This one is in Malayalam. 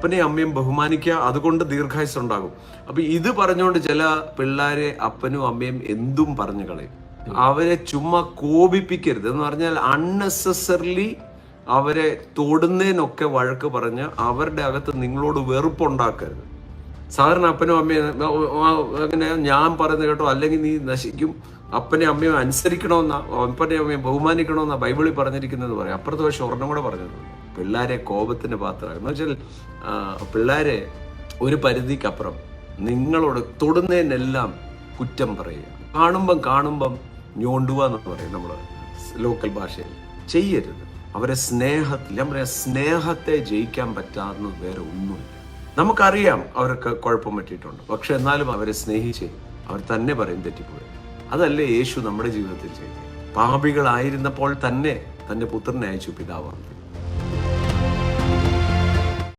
അപ്പനെയും അമ്മയും ബഹുമാനിക്കുക, അതുകൊണ്ട് ദീർഘായുസ് ഉണ്ടാകും. അപ്പൊ ഇത് പറഞ്ഞുകൊണ്ട് ചില പിള്ളേരെ അപ്പനും അമ്മയും എന്തും പറഞ്ഞു കളയും. അവരെ ചുമ്മാ കോപിപ്പിക്കരുത്. എന്ന് പറഞ്ഞാൽ അൺനെസസറിലി അവരെ തൊടുന്നതിനൊക്കെ വഴക്ക് പറഞ്ഞ് അവരുടെ അകത്ത് നിങ്ങളോട് വെറുപ്പുണ്ടാക്കരുത്. സാധാരണ അപ്പനും അമ്മയും അങ്ങനെ ഞാൻ പറയുന്നത് കേട്ടോ അല്ലെങ്കിൽ നീ നശിക്കും, അപ്പനെ അമ്മയും അനുസരിക്കണമെന്നാ, അപ്പനെ അമ്മയും ബഹുമാനിക്കണമെന്നാ ബൈബിളിൽ പറഞ്ഞിരിക്കുന്നത് പറയാം. അപ്പുറത്തെ പക്ഷെ ഒരെണ്ണം കൂടെ പറഞ്ഞിട്ടുണ്ട്, പിള്ളേരെ കോപത്തിന് പാത്രമാകും. എന്ന് വെച്ചാൽ പിള്ളേരെ ഒരു പരിധിക്കപ്പുറം നിങ്ങളോട് തൊടുന്നതിനെല്ലാം കുറ്റം പറയുക, കാണുമ്പം ഞോണ്ടുക എന്ന് പറയും നമ്മുടെ ലോക്കൽ ഭാഷയിൽ. ചെയ്യരുത്. അവരെ സ്നേഹത്തിൽ, ഞാൻ പറയാം, സ്നേഹത്തെ ജയിക്കാൻ പറ്റാവുന്നത് വേറെ ഒന്നുമില്ല. നമുക്കറിയാം അവർക്ക് കുഴപ്പം പറ്റിയിട്ടുണ്ട്, പക്ഷെ എന്നാലും അവരെ സ്നേഹിച്ച് അവർ തന്നെ പറയും തെറ്റിപ്പോയി. അതല്ലേ യേശു നമ്മുടെ ജീവിതത്തിൽ ചെയ്തത്. പാപികളായിരുന്നപ്പോൾ തന്നെ തൻ്റെ പുത്രനെ അയച്ചു പിതാവാണ്.